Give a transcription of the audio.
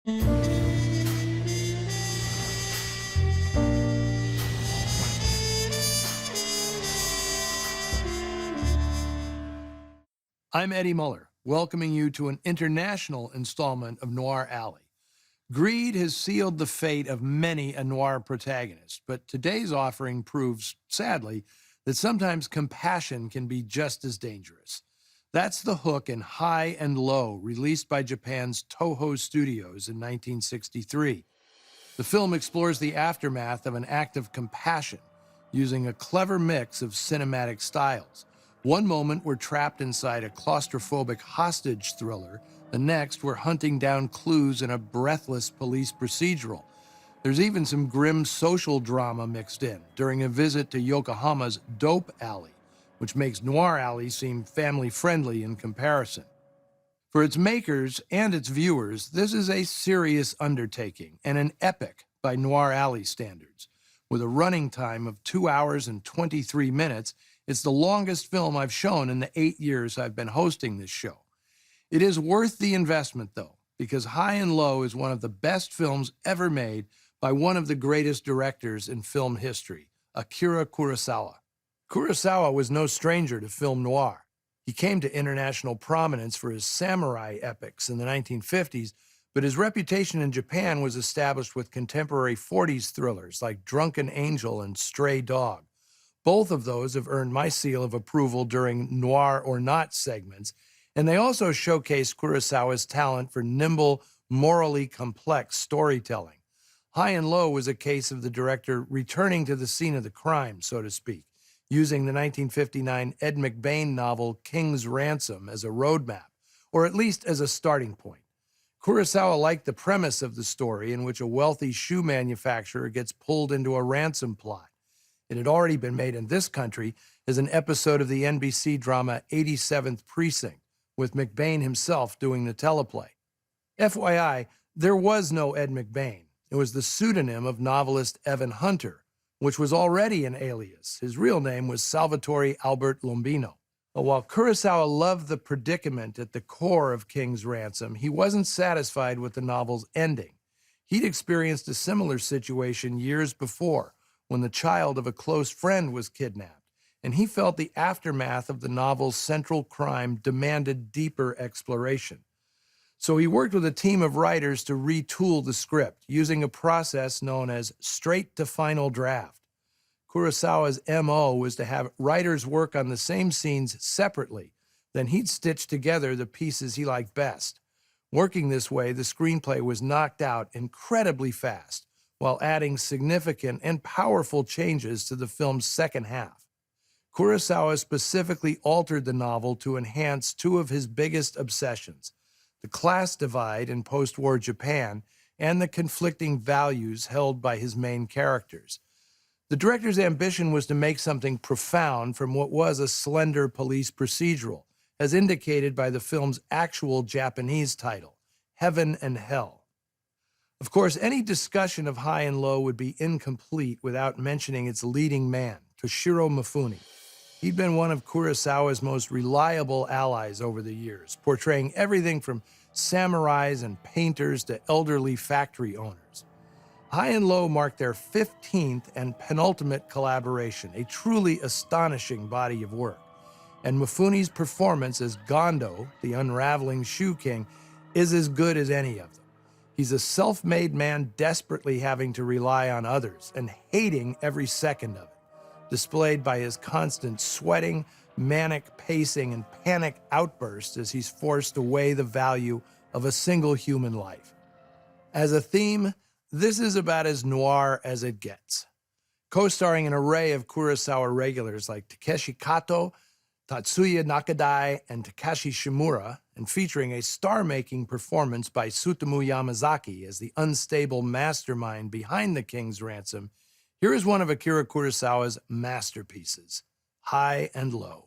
I'm Eddie Muller, welcoming you to an international installment of Noir Alley. Greed has sealed the fate of many a noir protagonist, but today's offering proves, sadly, that sometimes compassion can be just as dangerous. That's the hook in High and Low, released by Japan's Toho Studios in 1963. The film explores the aftermath of an act of compassion, using a clever mix of cinematic styles. One moment, we're trapped inside a claustrophobic hostage thriller. The next, we're hunting down clues in a breathless police procedural. There's even some grim social drama mixed in during a visit to Yokohama's Dope Alley, which makes Noir Alley seem family-friendly in comparison. For its makers and its viewers, this is a serious undertaking and an epic by Noir Alley standards. With a running time of 2 hours and 23 minutes, it's the longest film I've shown in the 8 years I've been hosting this show. It is worth the investment, though, because High and Low is one of the best films ever made by one of the greatest directors in film history, Akira Kurosawa. Kurosawa was no stranger to film noir. He came to international prominence for his samurai epics in the 1950s, but his reputation in Japan was established with contemporary 40s thrillers like Drunken Angel and Stray Dog. Both of those have earned my seal of approval during Noir or Not segments, and they also showcase Kurosawa's talent for nimble, morally complex storytelling. High and Low was a case of the director returning to the scene of the crime, so to speak, using the 1959 Ed McBain novel King's Ransom as a roadmap, or at least as a starting point. Kurosawa liked the premise of the story, in which a wealthy shoe manufacturer gets pulled into a ransom plot. It had already been made in this country as an episode of the NBC drama 87th Precinct, with McBain himself doing the teleplay. FYI, there was no Ed McBain. It was the pseudonym of novelist Evan Hunter, which was already an alias. His real name was Salvatore Albert Lombino. But while Kurosawa loved the predicament at the core of King's Ransom, he wasn't satisfied with the novel's ending. He'd experienced a similar situation years before, when the child of a close friend was kidnapped, and he felt the aftermath of the novel's central crime demanded deeper exploration. So he worked with a team of writers to retool the script, using a process known as straight-to-final draft. Kurosawa's M.O. was to have writers work on the same scenes separately, then he'd stitch together the pieces he liked best. Working this way, the screenplay was knocked out incredibly fast, while adding significant and powerful changes to the film's second half. Kurosawa specifically altered the novel to enhance two of his biggest obsessions: the class divide in post-war Japan and the conflicting values held by his main characters. The director's ambition was to make something profound from what was a slender police procedural, as indicated by the film's actual Japanese title, Heaven and Hell. Of course, any discussion of High and Low would be incomplete without mentioning its leading man, Toshiro Mifune. He'd been one of Kurosawa's most reliable allies over the years, portraying everything from samurais and painters to elderly factory owners. High and Low marked their 15th and penultimate collaboration, a truly astonishing body of work. And Mifune's performance as Gondo, the unraveling shoe king, is as good as any of them. He's a self-made man desperately having to rely on others and hating every second of it, displayed by his constant sweating, manic pacing, and panic outbursts as he's forced to weigh the value of a single human life. As a theme, this is about as noir as it gets. Co-starring an array of Kurosawa regulars like Takeshi Kato, Tatsuya Nakadai, and Takashi Shimura, and featuring a star-making performance by Tsutomu Yamazaki as the unstable mastermind behind the King's Ransom, here is one of Akira Kurosawa's masterpieces, High and Low.